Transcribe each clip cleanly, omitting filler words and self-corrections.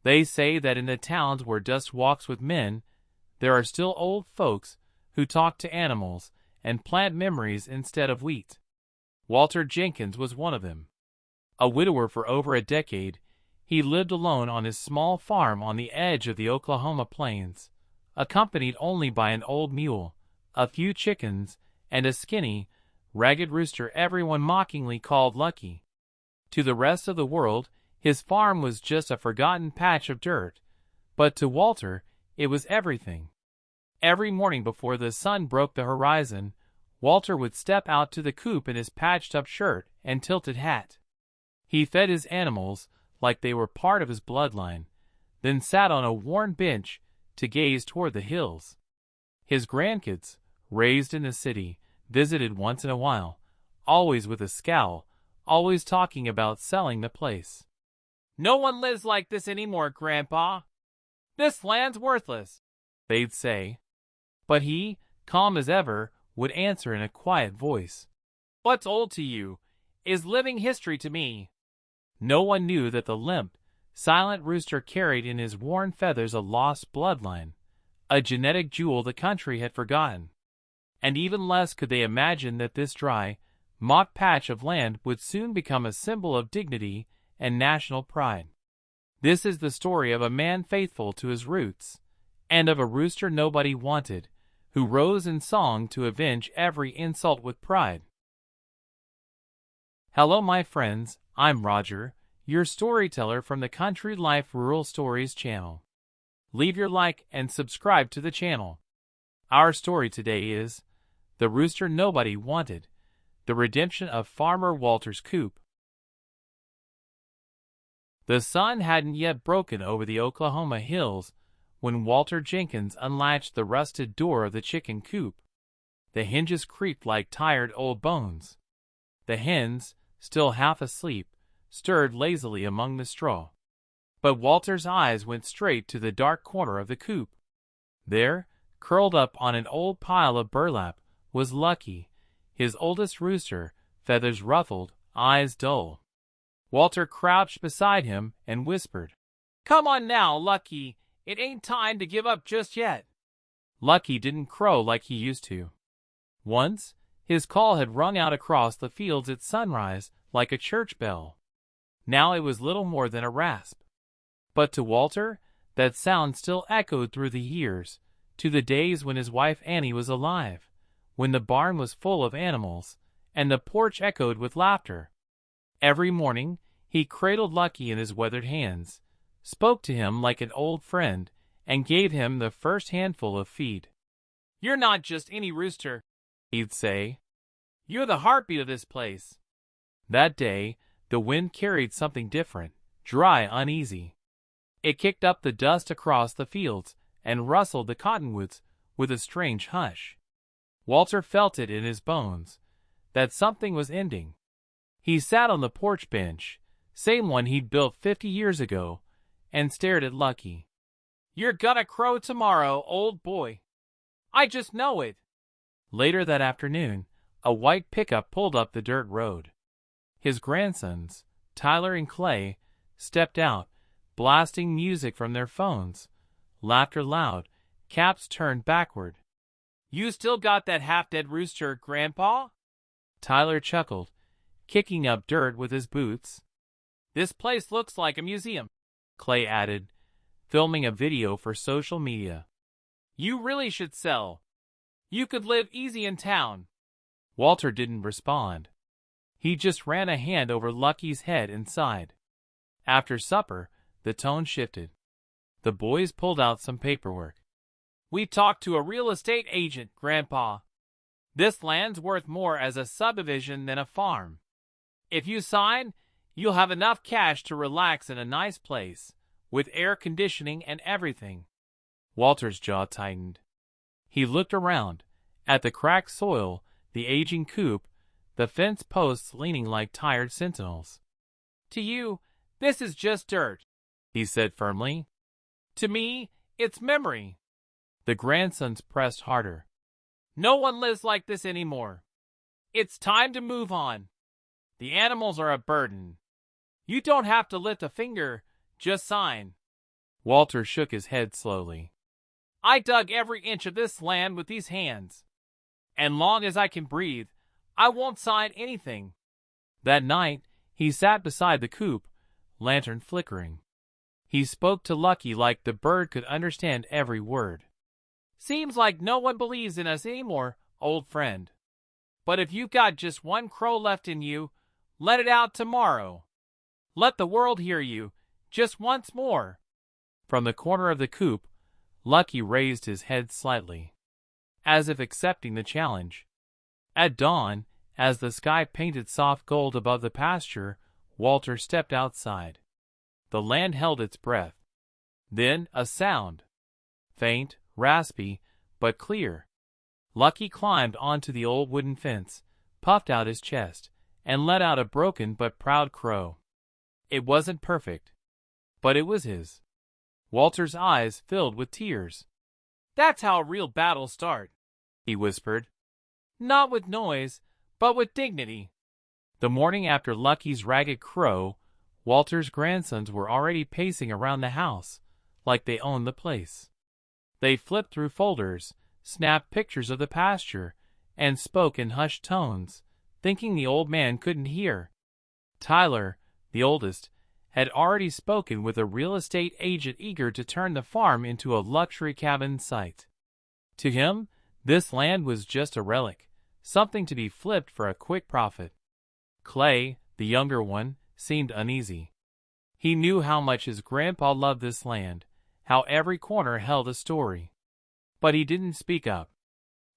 They say that in the towns where dust walks with men, there are still old folks who talk to animals and plant memories instead of wheat. Walter Jenkins was one of them. A widower for over a decade, he lived alone on his small farm on the edge of the Oklahoma plains, accompanied only by an old mule, a few chickens, and a skinny, ragged rooster everyone mockingly called Lucky. To the rest of the world, his farm was just a forgotten patch of dirt, but to Walter, it was everything. Every morning before the sun broke the horizon, Walter would step out to the coop in his patched-up shirt and tilted hat. He fed his animals like they were part of his bloodline, then sat on a worn bench to gaze toward the hills. His grandkids, raised in the city, visited once in a while, always with a scowl, always talking about selling the place. "No one lives like this anymore, Grandpa. This land's worthless," they'd say. But he, calm as ever, would answer in a quiet voice, "What's old to you is living history to me." No one knew that the limp, silent rooster carried in his worn feathers a lost bloodline, a genetic jewel the country had forgotten. And even less could they imagine that this dry, mock patch of land would soon become a symbol of dignity and national pride. This is the story of a man faithful to his roots, and of a rooster nobody wanted, who rose in song to avenge every insult with pride. Hello my friends, I'm Roger, your storyteller from the Country Life Rural Stories channel. Leave your like and subscribe to the channel. Our story today is The Rooster Nobody Wanted, the redemption of Farmer Walter's coop. The sun hadn't yet broken over the Oklahoma hills when Walter Jenkins unlatched the rusted door of the chicken coop. The hinges creaked like tired old bones. The hens, still half asleep, stirred lazily among the straw. But Walter's eyes went straight to the dark corner of the coop. There, curled up on an old pile of burlap, was Lucky, his oldest rooster, feathers ruffled, eyes dull. Walter crouched beside him and whispered, "Come on now, Lucky. It ain't time to give up just yet." Lucky didn't crow like he used to. Once, his call had rung out across the fields at sunrise like a church bell. Now it was little more than a rasp. But to Walter, that sound still echoed through the years, to the days when his wife Annie was alive, when the barn was full of animals, and the porch echoed with laughter. Every morning, he cradled Lucky in his weathered hands, spoke to him like an old friend, and gave him the first handful of feed. "You're not just any rooster," he'd say. "You're the heartbeat of this place." That day, the wind carried something different, dry, uneasy. It kicked up the dust across the fields and rustled the cottonwoods with a strange hush. Walter felt it in his bones, that something was ending. He sat on the porch bench, same one he'd built 50 years ago, and stared at Lucky. "You're gonna crow tomorrow, old boy. I just know it." Later that afternoon, a white pickup pulled up the dirt road. His grandsons, Tyler and Clay, stepped out, blasting music from their phones, laughter loud, caps turned backward. "You still got that half-dead rooster, Grandpa?" Tyler chuckled, kicking up dirt with his boots. "This place looks like a museum," Clay added, filming a video for social media. "You really should sell. You could live easy in town." Walter didn't respond. He just ran a hand over Lucky's head and sighed. After supper, the tone shifted. The boys pulled out some paperwork. "We talked to a real estate agent, Grandpa. This land's worth more as a subdivision than a farm. If you sign, you'll have enough cash to relax in a nice place, with air conditioning and everything." Walter's jaw tightened. He looked around, at the cracked soil, the aging coop, the fence posts leaning like tired sentinels. "To you, this is just dirt," he said firmly. "To me, it's memory." The grandsons pressed harder. "No one lives like this anymore. It's time to move on. The animals are a burden. You don't have to lift a finger, just sign." Walter shook his head slowly. I dug every inch of this land with these hands. And long as I can breathe, I won't sign anything. That night, he sat beside the coop, lantern flickering. He spoke to Lucky like the bird could understand every word. Seems like no one believes in us anymore, old friend. But if you've got just one crow left in you, let it out tomorrow. Let the world hear you, just once more. From the corner of the coop, Lucky raised his head slightly, as if accepting the challenge. At dawn, as the sky painted soft gold above the pasture, Walter stepped outside. The land held its breath. Then a sound. Faint, raspy, but clear. Lucky climbed onto the old wooden fence, puffed out his chest, and let out a broken but proud crow. It wasn't perfect, but it was his. Walter's eyes filled with tears. That's how real battles start, he whispered. Not with noise, but with dignity. The morning after Lucky's ragged crow, Walter's grandsons were already pacing around the house, like they owned the place. They flipped through folders, snapped pictures of the pasture, and spoke in hushed tones, thinking the old man couldn't hear. Tyler, the oldest, had already spoken with a real estate agent eager to turn the farm into a luxury cabin site. To him, this land was just a relic, something to be flipped for a quick profit. Clay, the younger one, seemed uneasy. He knew how much his grandpa loved this land, how every corner held a story. But he didn't speak up.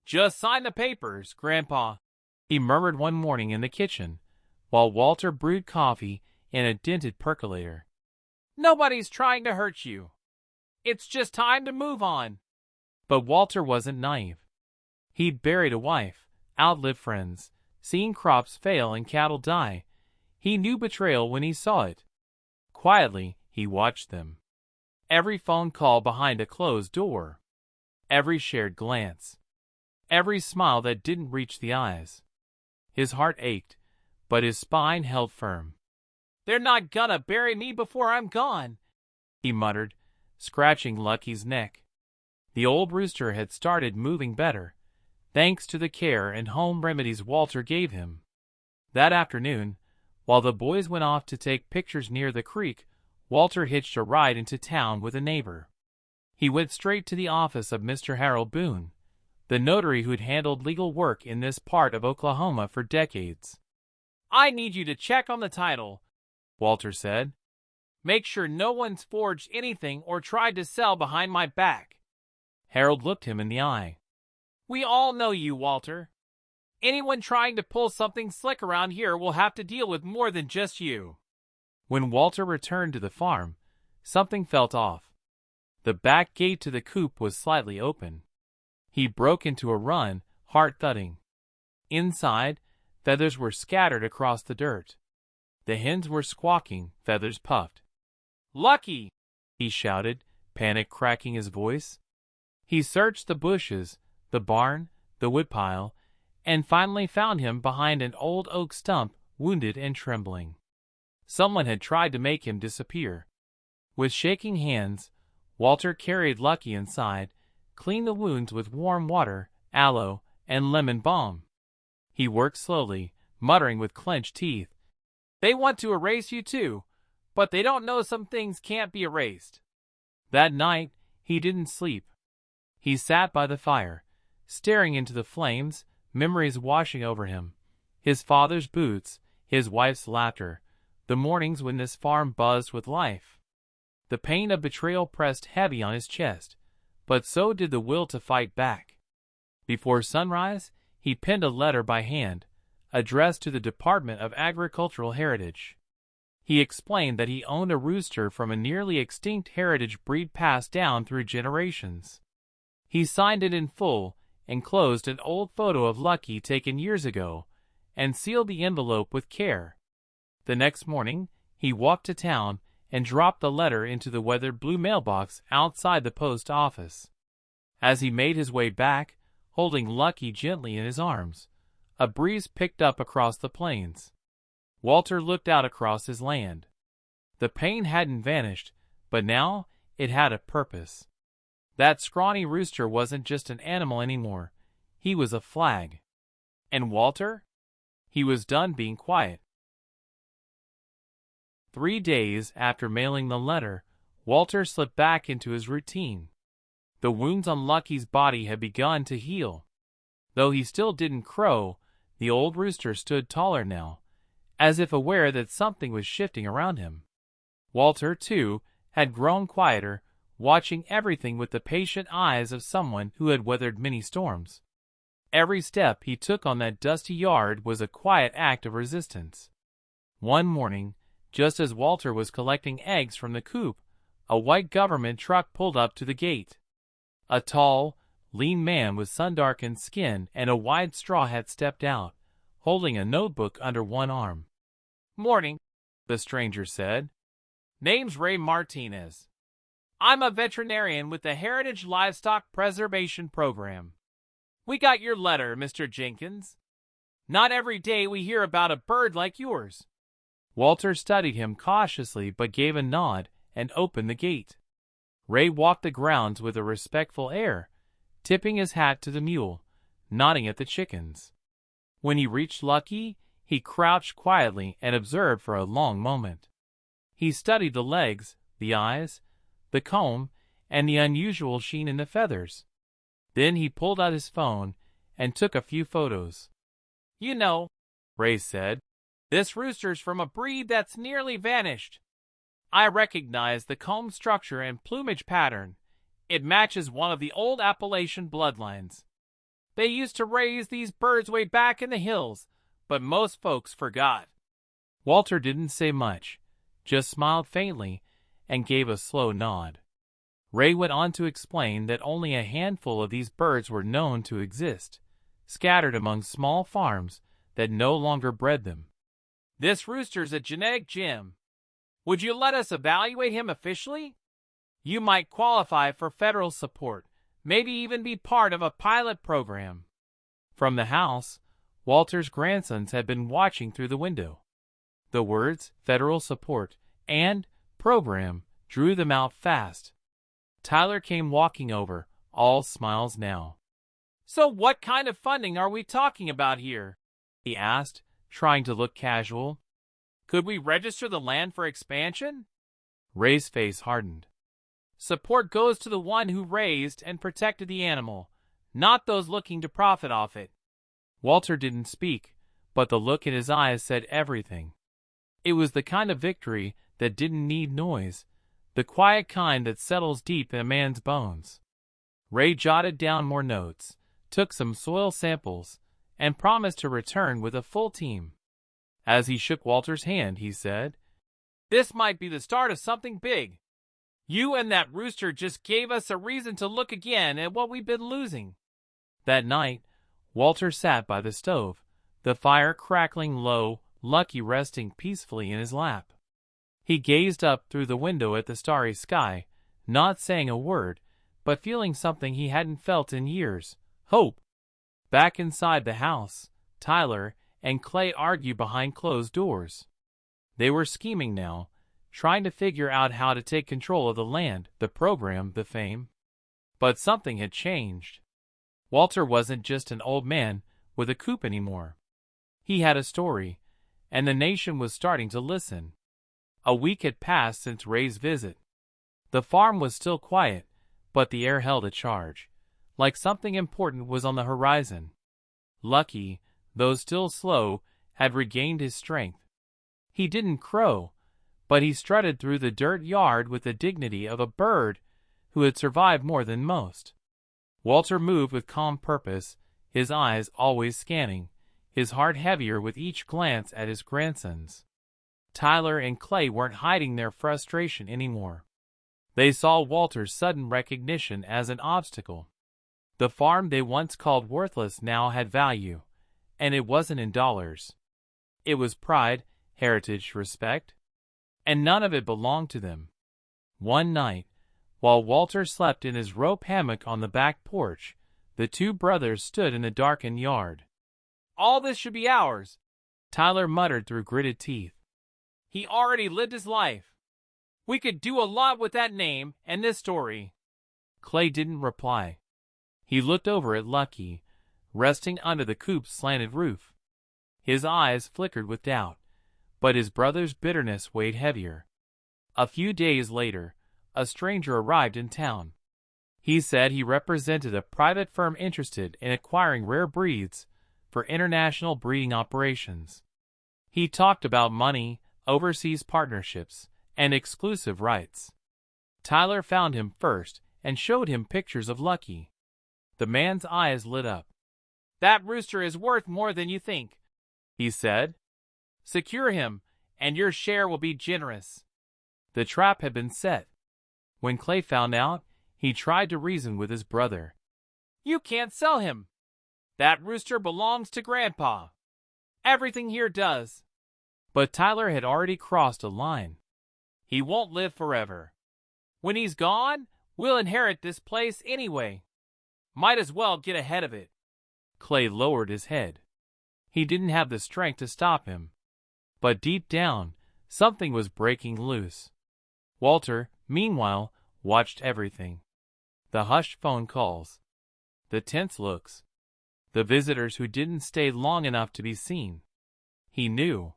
Just sign the papers, Grandpa, he murmured one morning in the kitchen, while Walter brewed coffee in a dented percolator. Nobody's trying to hurt you. It's just time to move on. But Walter wasn't naive. He'd buried a wife, outlived friends, seen crops fail and cattle die. He knew betrayal when he saw it. Quietly, he watched them. Every phone call behind a closed door. Every shared glance. Every smile that didn't reach the eyes. His heart ached, but his spine held firm. They're not gonna bury me before I'm gone, he muttered, scratching Lucky's neck. The old rooster had started moving better, thanks to the care and home remedies Walter gave him. That afternoon, while the boys went off to take pictures near the creek, Walter hitched a ride into town with a neighbor. He went straight to the office of Mr. Harold Boone, the notary who'd handled legal work in this part of Oklahoma for decades. I need you to check on the title, Walter said. Make sure no one's forged anything or tried to sell behind my back. Harold looked him in the eye. We all know you, Walter. Anyone trying to pull something slick around here will have to deal with more than just you. When Walter returned to the farm, something felt off. The back gate to the coop was slightly open. He broke into a run, heart thudding. Inside, feathers were scattered across the dirt. The hens were squawking, feathers puffed. Lucky! He shouted, panic cracking his voice. He searched the bushes, the barn, the woodpile, and finally found him behind an old oak stump, wounded and trembling. Someone had tried to make him disappear. With shaking hands, Walter carried Lucky inside, cleaned the wounds with warm water, aloe, and lemon balm. He worked slowly, muttering with clenched teeth. They want to erase you too, but they don't know some things can't be erased. That night, he didn't sleep. He sat by the fire, staring into the flames, memories washing over him. His father's boots, his wife's laughter, the mornings when this farm buzzed with life. The pain of betrayal pressed heavy on his chest, but so did the will to fight back. Before sunrise, he penned a letter by hand, addressed to the Department of Agricultural Heritage. He explained that he owned a rooster from a nearly extinct heritage breed passed down through generations. He signed it in full, enclosed an old photo of Lucky taken years ago, and sealed the envelope with care. The next morning, he walked to town and dropped the letter into the weathered blue mailbox outside the post office. As he made his way back, holding Lucky gently in his arms, a breeze picked up across the plains. Walter looked out across his land. The pain hadn't vanished, but now it had a purpose. That scrawny rooster wasn't just an animal anymore. He was a flag. And Walter? He was done being quiet. 3 days after mailing the letter, Walter slipped back into his routine. The wounds on Lucky's body had begun to heal. Though he still didn't crow, the old rooster stood taller now, as if aware that something was shifting around him. Walter, too, had grown quieter, watching everything with the patient eyes of someone who had weathered many storms. Every step he took on that dusty yard was a quiet act of resistance. One morning, just as Walter was collecting eggs from the coop, a white government truck pulled up to the gate. A tall, lean man with sun-darkened skin and a wide straw hat stepped out, holding a notebook under one arm. "Morning," the stranger said. "Name's Ray Martinez. I'm a veterinarian with the Heritage Livestock Preservation Program. We got your letter, Mr. Jenkins. Not every day we hear about a bird like yours." Walter studied him cautiously but gave a nod and opened the gate. Ray walked the grounds with a respectful air, tipping his hat to the mule, nodding at the chickens. When he reached Lucky, he crouched quietly and observed for a long moment. He studied the legs, the eyes, the comb, and the unusual sheen in the feathers. Then he pulled out his phone and took a few photos. "You know," Ray said, "this rooster's from a breed that's nearly vanished. I recognize the comb structure and plumage pattern. It matches one of the old Appalachian bloodlines. They used to raise these birds way back in the hills, but most folks forgot." Walter didn't say much, just smiled faintly and gave a slow nod. Ray went on to explain that only a handful of these birds were known to exist, scattered among small farms that no longer bred them. "This rooster's a genetic gem. Would you let us evaluate him officially? You might qualify for federal support, maybe even be part of a pilot program." From the house, Walter's grandsons had been watching through the window. The words federal support and program drew them out fast. Tyler came walking over, all smiles now. "So what kind of funding are we talking about here?" he asked, trying to look casual. "Could we register the land for expansion?" Ray's face hardened. "Support goes to the one who raised and protected the animal, not those looking to profit off it." Walter didn't speak, but the look in his eyes said everything. It was the kind of victory that didn't need noise, the quiet kind that settles deep in a man's bones. Ray jotted down more notes, took some soil samples, and promised to return with a full team. As he shook Walter's hand, he said, "This might be the start of something big. You and that rooster just gave us a reason to look again at what we've been losing." That night, Walter sat by the stove, the fire crackling low, Lucky resting peacefully in his lap. He gazed up through the window at the starry sky, not saying a word, but feeling something he hadn't felt in years, hope. Back inside the house, Tyler and Clay argued behind closed doors. They were scheming now, trying to figure out how to take control of the land, the program, the fame. But something had changed. Walter wasn't just an old man with a coop anymore. He had a story, and the nation was starting to listen. A week had passed since Ray's visit. The farm was still quiet, but the air held a charge, like something important was on the horizon. Lucky, though still slow, had regained his strength. He didn't crow, but he strutted through the dirt yard with the dignity of a bird who had survived more than most. Walter moved with calm purpose, his eyes always scanning, his heart heavier with each glance at his grandsons. Tyler and Clay weren't hiding their frustration anymore. They saw Walter's sudden recognition as an obstacle. The farm they once called worthless now had value, and it wasn't in dollars. It was pride, heritage, respect, and none of it belonged to them. One night, while Walter slept in his rope hammock on the back porch, the two brothers stood in the darkened yard. "All this should be ours," Tyler muttered through gritted teeth. "He already lived his life. We could do a lot with that name and this story. Clay didn't reply. He looked over at Lucky, resting under the coop's slanted roof. His eyes flickered with doubt, but his brother's bitterness weighed heavier. A few days later, a stranger arrived in town. He said he represented a private firm interested in acquiring rare breeds for international breeding operations. He talked about money, overseas partnerships, and exclusive rights. Tyler found him first and showed him pictures of Lucky. The man's eyes lit up. "That rooster is worth more than you think," he said. "Secure him, and your share will be generous." The trap had been set. When Clay found out, he tried to reason with his brother. "You can't sell him. That rooster belongs to Grandpa. Everything here does." But Tyler had already crossed a line. "He won't live forever. When he's gone, we'll inherit this place anyway. Might as well get ahead of it." Clay lowered his head. He didn't have the strength to stop him. But deep down, something was breaking loose. Walter, meanwhile, watched everything. The hushed phone calls. The tense looks. The visitors who didn't stay long enough to be seen. He knew.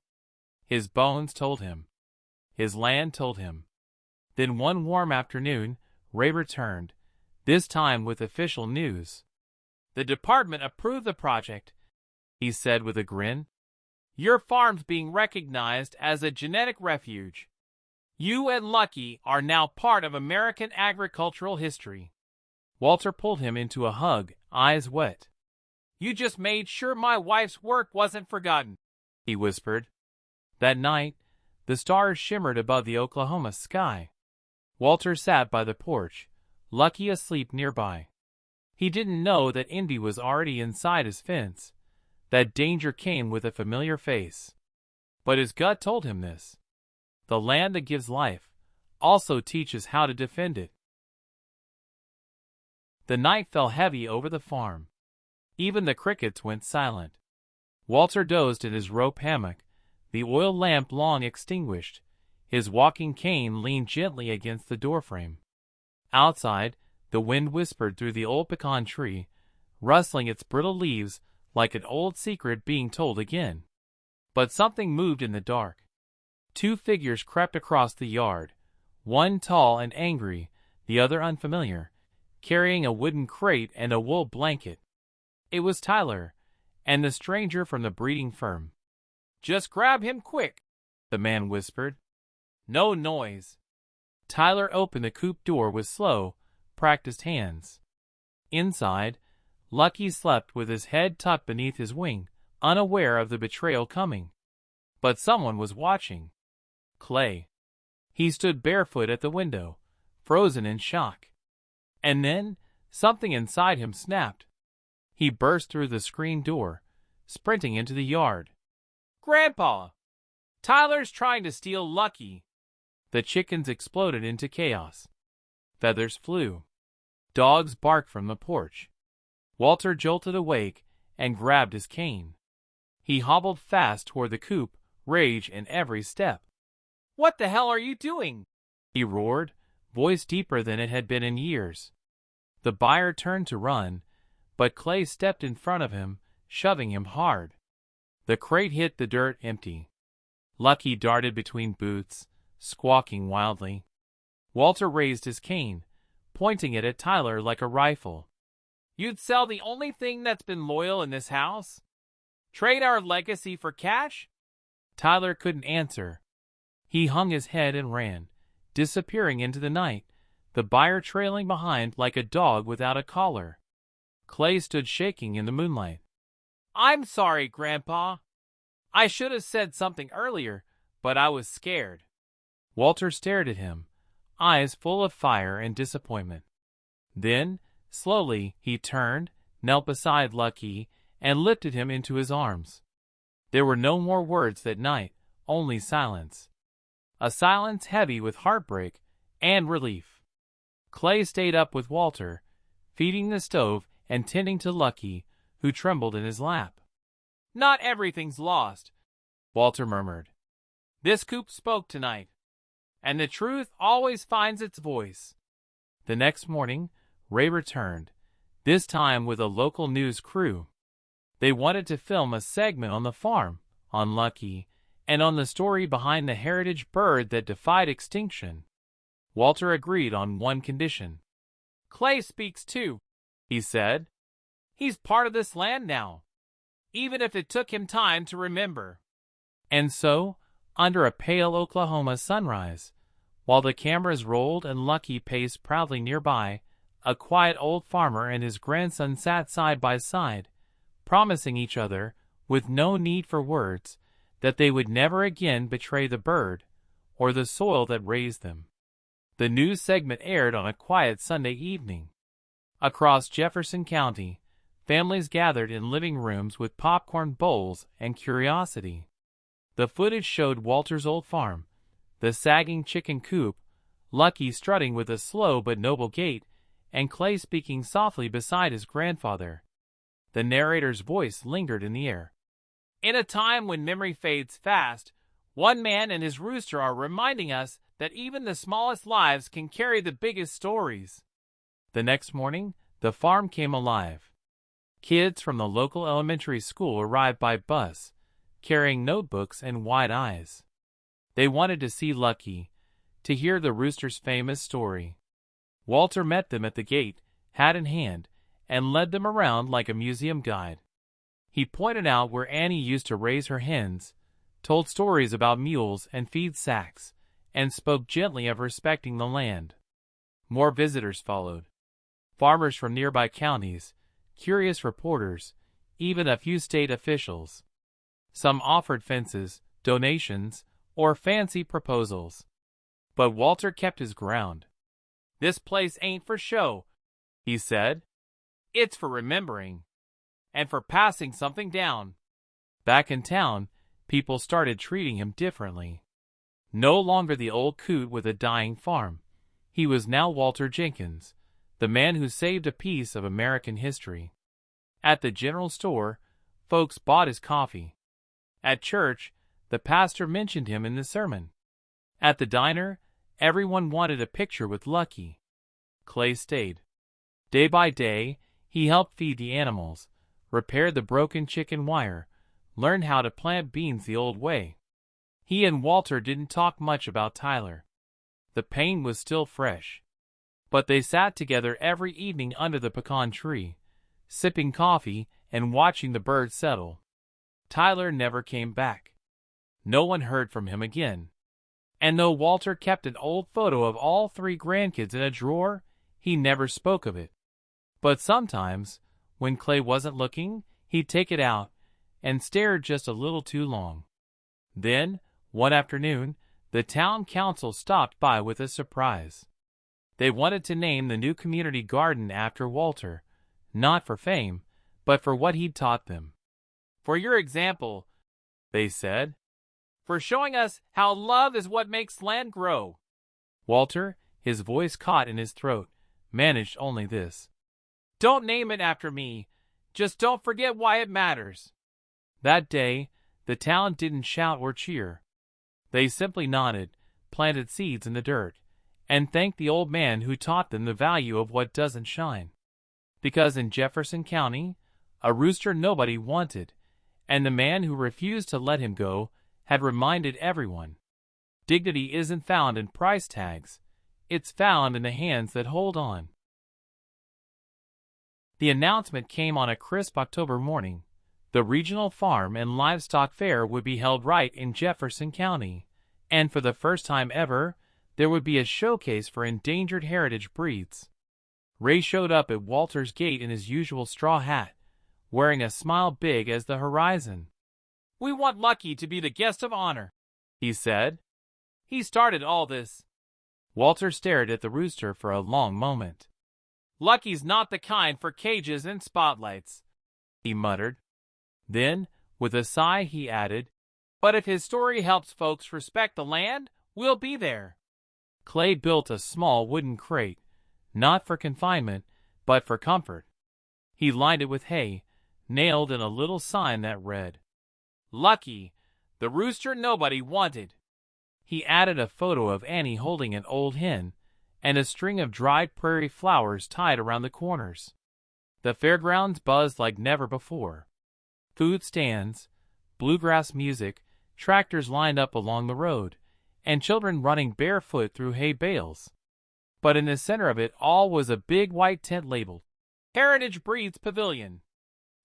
His bones told him. His land told him. Then one warm afternoon, Ray returned, this time with official news. "The department approved the project," he said with a grin. "Your farm's being recognized as a genetic refuge. You and Lucky are now part of American agricultural history." Walter pulled him into a hug, eyes wet. "You just made sure my wife's work wasn't forgotten," he whispered. That night, the stars shimmered above the Oklahoma sky. Walter sat by the porch, Lucky asleep nearby. He didn't know that envy was already inside his fence, that danger came with a familiar face. But his gut told him this. The land that gives life also teaches how to defend it. The night fell heavy over the farm. Even the crickets went silent. Walter dozed in his rope hammock, the oil lamp long extinguished. His walking cane leaned gently against the doorframe. Outside, the wind whispered through the old pecan tree, rustling its brittle leaves like an old secret being told again. But something moved in the dark. Two figures crept across the yard, one tall and angry, the other unfamiliar, carrying a wooden crate and a wool blanket. It was Tyler, and the stranger from the breeding firm. "Just grab him quick," the man whispered. "No noise." Tyler opened the coop door with slow, practiced hands. Inside, Lucky slept with his head tucked beneath his wing, unaware of the betrayal coming. But someone was watching. Clay. He stood barefoot at the window, frozen in shock. And then, something inside him snapped. He burst through the screen door, sprinting into the yard. "Grandpa! Tyler's trying to steal Lucky!" The chickens exploded into chaos. Feathers flew. Dogs barked from the porch. Walter jolted awake and grabbed his cane. He hobbled fast toward the coop, rage in every step. "What the hell are you doing?" he roared, voice deeper than it had been in years. The buyer turned to run, but Clay stepped in front of him, shoving him hard. The crate hit the dirt empty. Lucky darted between booths, squawking wildly. Walter raised his cane, pointing it at Tyler like a rifle. "You'd sell the only thing that's been loyal in this house? Trade our legacy for cash?" Tyler couldn't answer. He hung his head and ran, disappearing into the night, the buyer trailing behind like a dog without a collar. Clay stood shaking in the moonlight. "I'm sorry, Grandpa. I should have said something earlier, but I was scared." Walter stared at him, eyes full of fire and disappointment. Then, slowly, he turned, knelt beside Lucky, and lifted him into his arms. There were no more words that night, only silence. A silence heavy with heartbreak and relief. Clay stayed up with Walter, feeding the stove and tending to Lucky, who trembled in his lap. "Not everything's lost," Walter murmured. "This coop spoke tonight. and the truth always finds its voice. The next morning, Ray returned, this time with a local news crew. They wanted to film a segment on the farm, on Lucky, and on the story behind the heritage bird that defied extinction. Walter agreed on one condition. "Clay speaks too," he said. "He's part of this land now, even if it took him time to remember." And so, under a pale Oklahoma sunrise, while the cameras rolled and Lucky paced proudly nearby, a quiet old farmer and his grandson sat side by side, promising each other, with no need for words, that they would never again betray the bird or the soil that raised them. The news segment aired on a quiet Sunday evening. Across Jefferson County, families gathered in living rooms with popcorn bowls and curiosity. The footage showed Walter's old farm, the sagging chicken coop, Lucky strutting with a slow but noble gait, and Clay speaking softly beside his grandfather. The narrator's voice lingered in the air. "In a time when memory fades fast, one man and his rooster are reminding us that even the smallest lives can carry the biggest stories." The next morning, the farm came alive. Kids from the local elementary school arrived by bus, carrying notebooks and wide eyes. They wanted to see Lucky, to hear the rooster's famous story. Walter met them at the gate, hat in hand, and led them around like a museum guide. He pointed out where Annie used to raise her hens, told stories about mules and feed sacks, and spoke gently of respecting the land. More visitors followed. Farmers from nearby counties, curious reporters, even a few state officials. Some offered fences, donations, or fancy proposals. But Walter kept his ground. "This place ain't for show," he said. "It's for remembering, and for passing something down." Back in town, people started treating him differently. No longer the old coot with a dying farm. He was now Walter Jenkins, the man who saved a piece of American history. At the general store, folks bought his coffee. At church, the pastor mentioned him in the sermon. At the diner, everyone wanted a picture with Lucky. Clay stayed. Day by day, he helped feed the animals, repaired the broken chicken wire, learned how to plant beans the old way. He and Walter didn't talk much about Tyler. The pain was still fresh. But they sat together every evening under the pecan tree, sipping coffee and watching the birds settle. Tyler never came back. No one heard from him again. And though Walter kept an old photo of all three grandkids in a drawer, he never spoke of it. But sometimes, when Clay wasn't looking, he'd take it out and stare just a little too long. Then, one afternoon, the town council stopped by with a surprise. They wanted to name the new community garden after Walter, not for fame, but for what he'd taught them. "For your example," they said. "For showing us how love is what makes land grow." Walter, his voice caught in his throat, managed only this. "Don't name it after me. Just don't forget why it matters." That day, the town didn't shout or cheer. They simply nodded, planted seeds in the dirt, and thanked the old man who taught them the value of what doesn't shine. Because in Jefferson County, a rooster nobody wanted, and the man who refused to let him go had reminded everyone. Dignity isn't found in price tags. It's found in the hands that hold on. The announcement came on a crisp October morning. The regional farm and livestock fair would be held right in Jefferson County, and for the first time ever, there would be a showcase for endangered heritage breeds. Ray showed up at Walter's gate in his usual straw hat, wearing a smile big as the horizon. "We want Lucky to be the guest of honor," he said. "He started all this." Walter stared at the rooster for a long moment. "Lucky's not the kind for cages and spotlights," he muttered. Then, with a sigh, he added, "But if his story helps folks respect the land, we'll be there." Clay built a small wooden crate, not for confinement, but for comfort. He lined it with hay, nailed in a little sign that read, "Lucky, the rooster nobody wanted." He added a photo of Annie holding an old hen and a string of dried prairie flowers tied around the corners. The fairgrounds buzzed like never before. Food stands, bluegrass music, tractors lined up along the road, and children running barefoot through hay bales. But in the center of it all was a big white tent labeled Heritage Breeds Pavilion.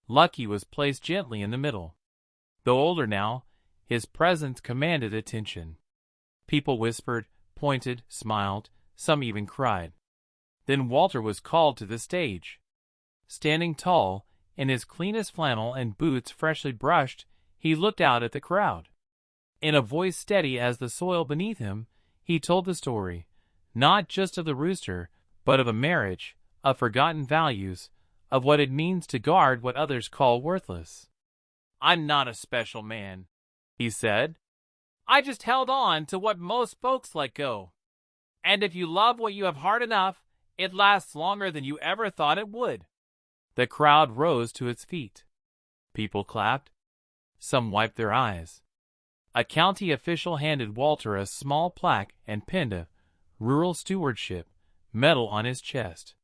Lucky was placed gently in the middle. Though older now, his presence commanded attention. People whispered, pointed, smiled, some even cried. Then Walter was called to the stage. Standing tall, in his cleanest flannel and boots freshly brushed, he looked out at the crowd. In a voice steady as the soil beneath him, he told the story, not just of the rooster, but of a marriage, of forgotten values, of what it means to guard what others call worthless. "I'm not a special man," he said. "I just held on to what most folks let go. And if you love what you have hard enough, it lasts longer than you ever thought it would." The crowd rose to its feet. People clapped. Some wiped their eyes. A county official handed Walter a small plaque and pinned a Rural Stewardship medal on his chest.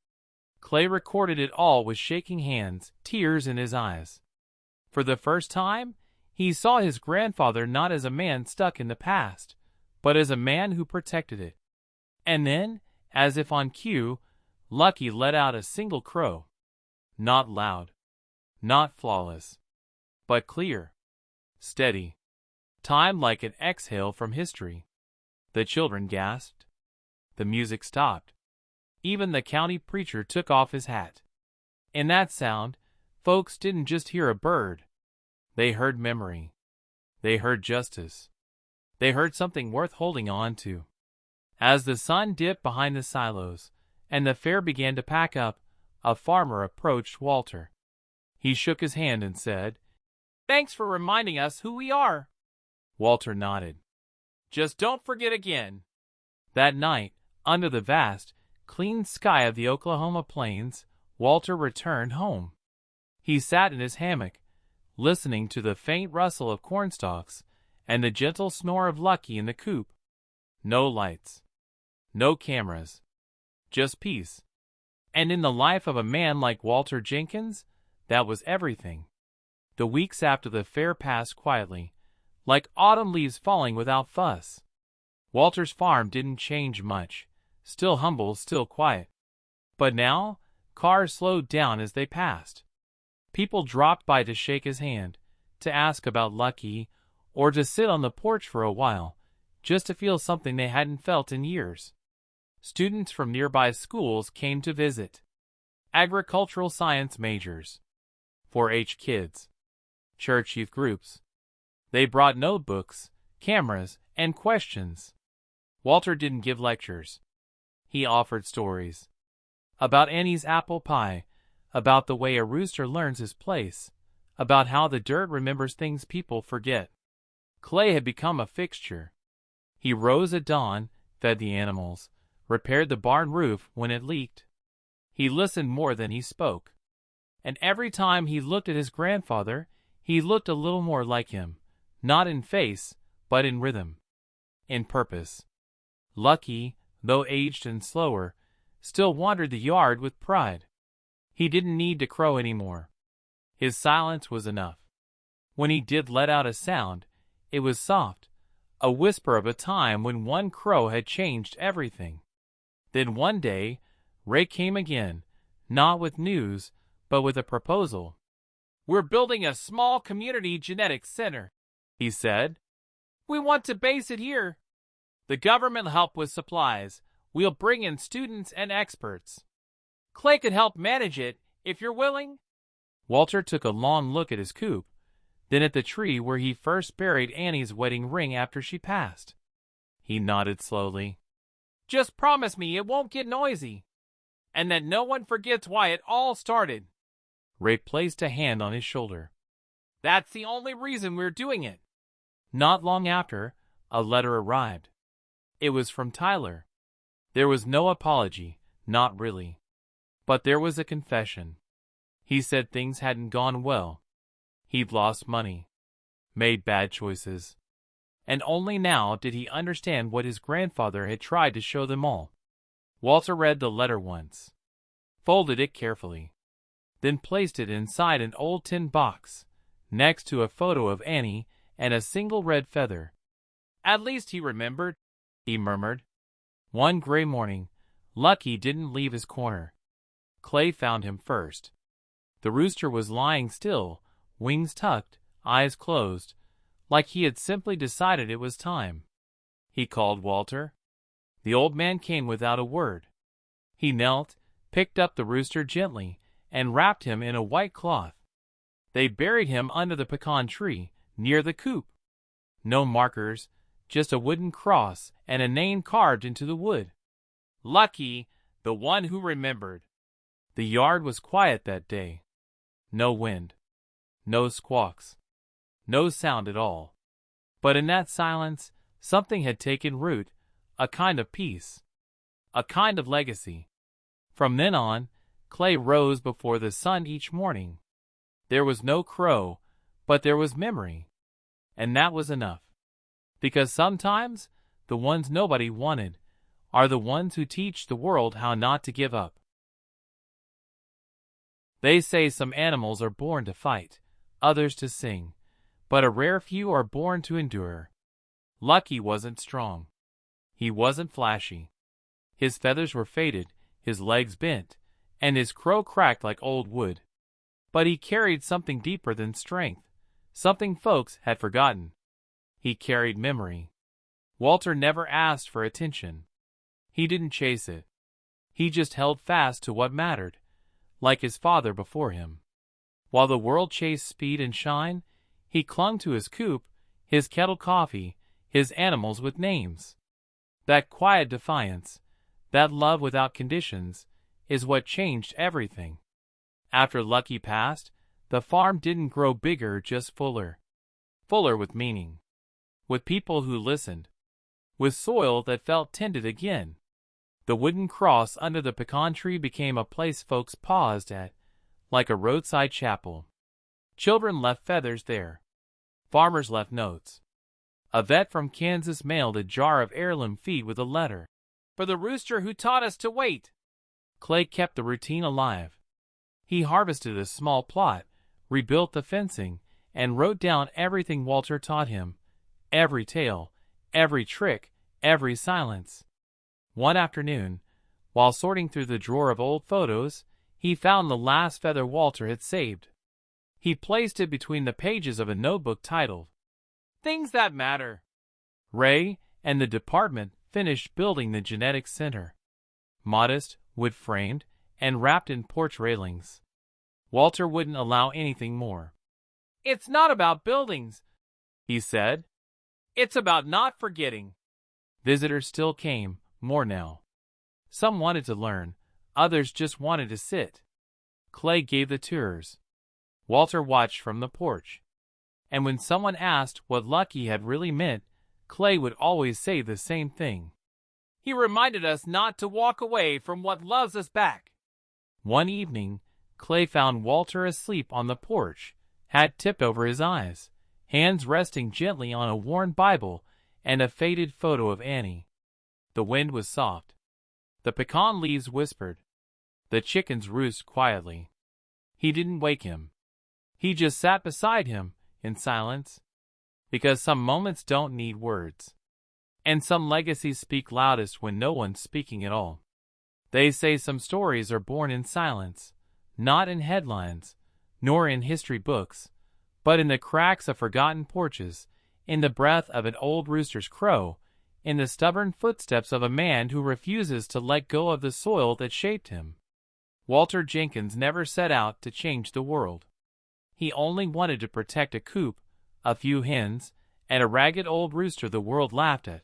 Clay recorded it all with shaking hands, tears in his eyes. For the first time, he saw his grandfather not as a man stuck in the past, but as a man who protected it. And then, as if on cue, Lucky let out a single crow. Not loud, not flawless, but clear, steady, timed like an exhale from history. The children gasped. The music stopped. Even the county preacher took off his hat. In that sound, folks didn't just hear a bird. They heard memory. They heard justice. They heard something worth holding on to. As the sun dipped behind the silos, and the fair began to pack up, a farmer approached Walter. He shook his hand and said, "Thanks for reminding us who we are." Walter nodded. "Just don't forget again." That night, under the vast, clean sky of the Oklahoma plains, Walter returned home. He sat in his hammock, listening to the faint rustle of cornstalks and the gentle snore of Lucky in the coop. No lights. No cameras. Just peace. And in the life of a man like Walter Jenkins, that was everything. The weeks after the fair passed quietly, like autumn leaves falling without fuss. Walter's farm didn't change much, still humble, still quiet. But now, cars slowed down as they passed. People dropped by to shake his hand, to ask about Lucky, or to sit on the porch for a while, just to feel something they hadn't felt in years. Students from nearby schools came to visit. Agricultural science majors, 4-H kids, church youth groups. They brought notebooks, cameras, and questions. Walter didn't give lectures. He offered stories. About Annie's apple pie, about the way a rooster learns his place, about how the dirt remembers things people forget. Clay had become a fixture. He rose at dawn, fed the animals, repaired the barn roof when it leaked. He listened more than he spoke. And every time he looked at his grandfather, he looked a little more like him, not in face, but in rhythm, in purpose. Lucky, though aged and slower, still wandered the yard with pride. He didn't need to crow anymore. His silence was enough. When he did let out a sound, it was soft, a whisper of a time when one crow had changed everything. Then one day, Ray came again, not with news, but with a proposal. "We're building a small community genetics center," he said. "We want to base it here. The government will help with supplies. We'll bring in students and experts. Clay could help manage it, if you're willing." Walter took a long look at his coop, then at the tree where he first buried Annie's wedding ring after she passed. He nodded slowly. "Just promise me it won't get noisy, and that no one forgets why it all started." Ray placed a hand on his shoulder. "That's the only reason we're doing it." Not long after, a letter arrived. It was from Tyler. There was no apology, not really. But there was a confession. He said things hadn't gone well. He'd lost money, made bad choices, and only now did he understand what his grandfather had tried to show them all. Walter read the letter once, folded it carefully, then placed it inside an old tin box, next to a photo of Annie and a single red feather. At least he remembered, he murmured. One gray morning, Lucky didn't leave his corner. Clay found him first. The rooster was lying still, wings tucked, eyes closed, like he had simply decided it was time. He called Walter. The old man came without a word. He knelt, picked up the rooster gently, and wrapped him in a white cloth. They buried him under the pecan tree, near the coop. No markers, just a wooden cross and a name carved into the wood. Lucky, the one who remembered. The yard was quiet that day. No wind. No squawks. No sound at all. But in that silence, something had taken root, a kind of peace. A kind of legacy. From then on, Clay rose before the sun each morning. There was no crow, but there was memory. And that was enough. Because sometimes, the ones nobody wanted are the ones who teach the world how not to give up. They say some animals are born to fight, others to sing, but a rare few are born to endure. Lucky wasn't strong. He wasn't flashy. His feathers were faded, his legs bent, and his crow cracked like old wood. But he carried something deeper than strength, something folks had forgotten. He carried memory. Walter never asked for attention. He didn't chase it. He just held fast to what mattered, like his father before him. While the world chased speed and shine, he clung to his coop, his kettle coffee, his animals with names. That quiet defiance, that love without conditions, is what changed everything. After Lucky passed, the farm didn't grow bigger, just fuller. Fuller with meaning. With people who listened. With soil that felt tended again. The wooden cross under the pecan tree became a place folks paused at, like a roadside chapel. Children left feathers there. Farmers left notes. A vet from Kansas mailed a jar of heirloom feed with a letter. For the rooster who taught us to wait. Clay kept the routine alive. He harvested a small plot, rebuilt the fencing, and wrote down everything Walter taught him. Every tale, every trick, every silence. One afternoon, while sorting through the drawer of old photos, he found the last feather Walter had saved. He placed it between the pages of a notebook titled, Things That Matter. Ray and the department finished building the genetics center. Modest, wood-framed, and wrapped in porch railings. Walter wouldn't allow anything more. It's not about buildings, he said. It's about not forgetting. Visitors still came, more now. Some wanted to learn, others just wanted to sit. Clay gave the tours. Walter watched from the porch. And when someone asked what Lucky had really meant, Clay would always say the same thing. He reminded us not to walk away from what loves us back. One evening, Clay found Walter asleep on the porch, hat tipped over his eyes, hands resting gently on a worn Bible and a faded photo of Annie. The wind was soft. The pecan leaves whispered. The chickens roost quietly. He didn't wake him. He just sat beside him, in silence. Because some moments don't need words. And some legacies speak loudest when no one's speaking at all. They say some stories are born in silence, not in headlines, nor in history books, but in the cracks of forgotten porches, in the breath of an old rooster's crow, in the stubborn footsteps of a man who refuses to let go of the soil that shaped him. Walter Jenkins never set out to change the world. He only wanted to protect a coop, a few hens, and a ragged old rooster the world laughed at.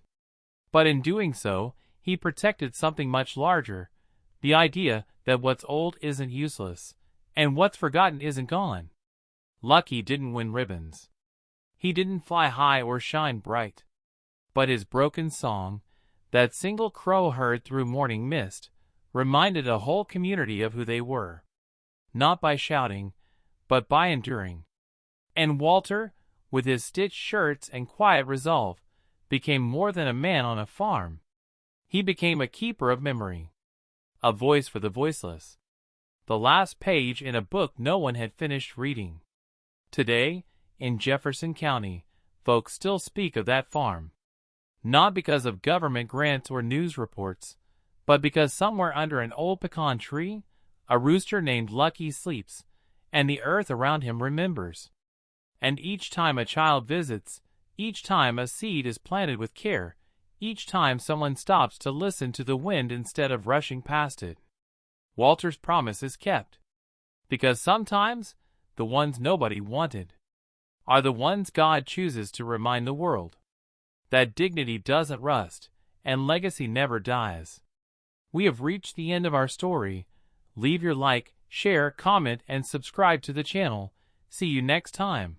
But in doing so, he protected something much larger, the idea that what's old isn't useless, and what's forgotten isn't gone. Lucky didn't win ribbons. He didn't fly high or shine bright. But his broken song, that single crow heard through morning mist, reminded a whole community of who they were. Not by shouting, but by enduring. And Walter, with his stitched shirts and quiet resolve, became more than a man on a farm. He became a keeper of memory, a voice for the voiceless, the last page in a book no one had finished reading. Today, in Jefferson County, folks still speak of that farm. Not because of government grants or news reports, but because somewhere under an old pecan tree, a rooster named Lucky sleeps, and the earth around him remembers. And each time a child visits, each time a seed is planted with care, each time someone stops to listen to the wind instead of rushing past it, Walter's promise is kept. Because sometimes, the ones nobody wanted are the ones God chooses to remind the world that dignity doesn't rust and legacy never dies. We have reached the end of our story. Leave your like, share, comment, and subscribe to the channel. See you next time.